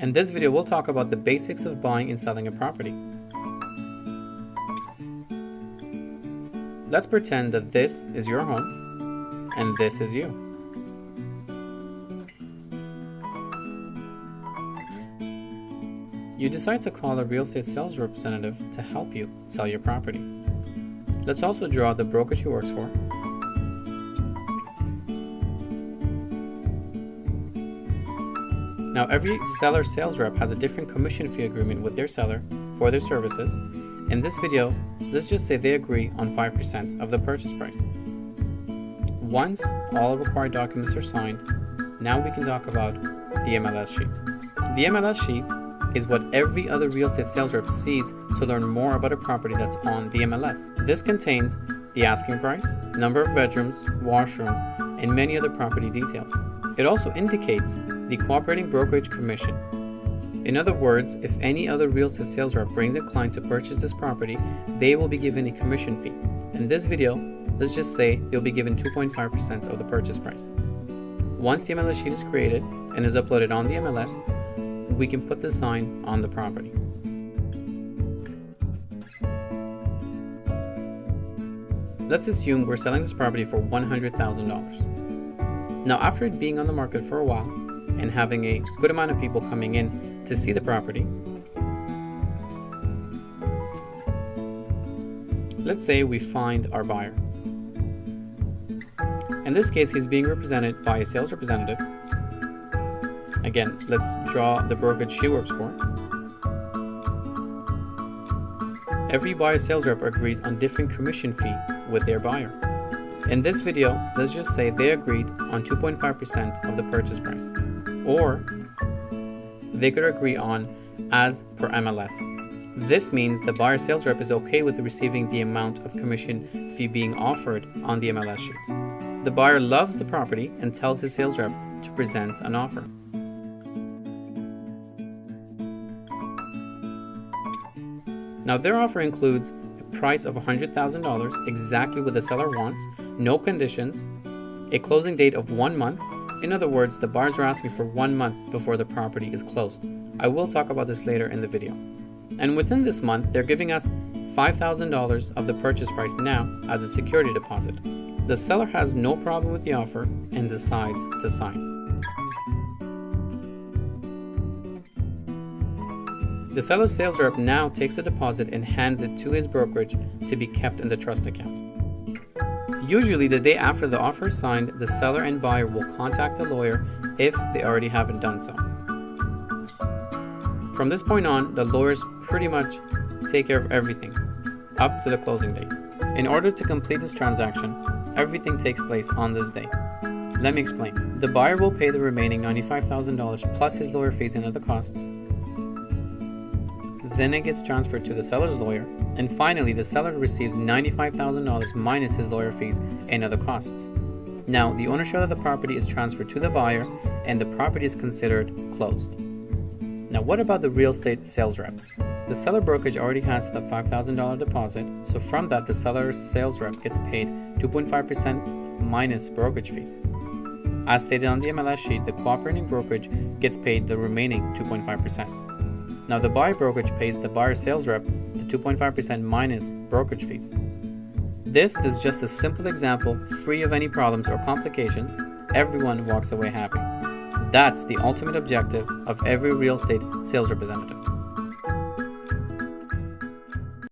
In this video, we'll talk about the basics of buying and selling a property. Let's pretend that this is your home and this is you. You decide to call a real estate sales representative to help you sell your property. Let's also draw the brokerage he works for. Now, every seller sales rep has a different commission fee agreement with their seller for their services. In this video, let's just say they agree on 5% of the purchase price. Once all required documents are signed, now we can talk about the MLS sheet. The MLS sheet is what every other real estate sales rep sees to learn more about a property that's on the MLS. This contains the asking price, number of bedrooms, washrooms, and many other property details. It also indicates the cooperating brokerage commission. In other words, if any other real estate sales rep brings a client to purchase this property, they will be given a commission fee. In this video, let's just say they'll be given 2.5% of the purchase price. Once the MLS sheet is created and is uploaded on the MLS, we can put the sign on the property. Let's assume we're selling this property for $100,000. Now, after it being on the market for a while and having a good amount of people coming in to see the property, let's say we find our buyer. In this case, he's being represented by a sales representative. Again, let's draw the brokerage she works for. Every buyer sales rep agrees on different commission fee with their buyer. In this video, let's just say they agreed on 2.5% of the purchase price, or they could agree on as per MLS. This means the buyer sales rep is okay with receiving the amount of commission fee being offered on the MLS sheet. The buyer loves the property and tells his sales rep to present an offer. Now, their offer includes a price of $100,000, exactly what the seller wants, no conditions, a closing date of 1 month. In other words, the buyers are asking for 1 month before the property is closed. I will talk about this later in the video. And within this month, they're giving us $5,000 of the purchase price now as a security deposit. The seller has no problem with the offer and decides to sign. The seller's sales rep now takes the deposit and hands it to his brokerage to be kept in the trust account. Usually, the day after the offer is signed, the seller and buyer will contact a lawyer if they already haven't done so. From this point on, the lawyers pretty much take care of everything up to the closing date. In order to complete this transaction, everything takes place on this day. Let me explain. The buyer will pay the remaining $95,000 plus his lawyer fees and other costs. Then it gets transferred to the seller's lawyer, and finally the seller receives $95,000 minus his lawyer fees and other costs. Now, the ownership of the property is transferred to the buyer and the property is considered closed. Now, what about the real estate sales reps? The seller brokerage already has the $5,000 deposit, so from that the seller's sales rep gets paid 2.5% minus brokerage fees. As stated on the MLS sheet, the cooperating brokerage gets paid the remaining 2.5%. Now, the buyer brokerage pays the buyer sales rep the 2.5% minus brokerage fees. This is just a simple example, free of any problems or complications. Everyone walks away happy. That's the ultimate objective of every real estate sales representative.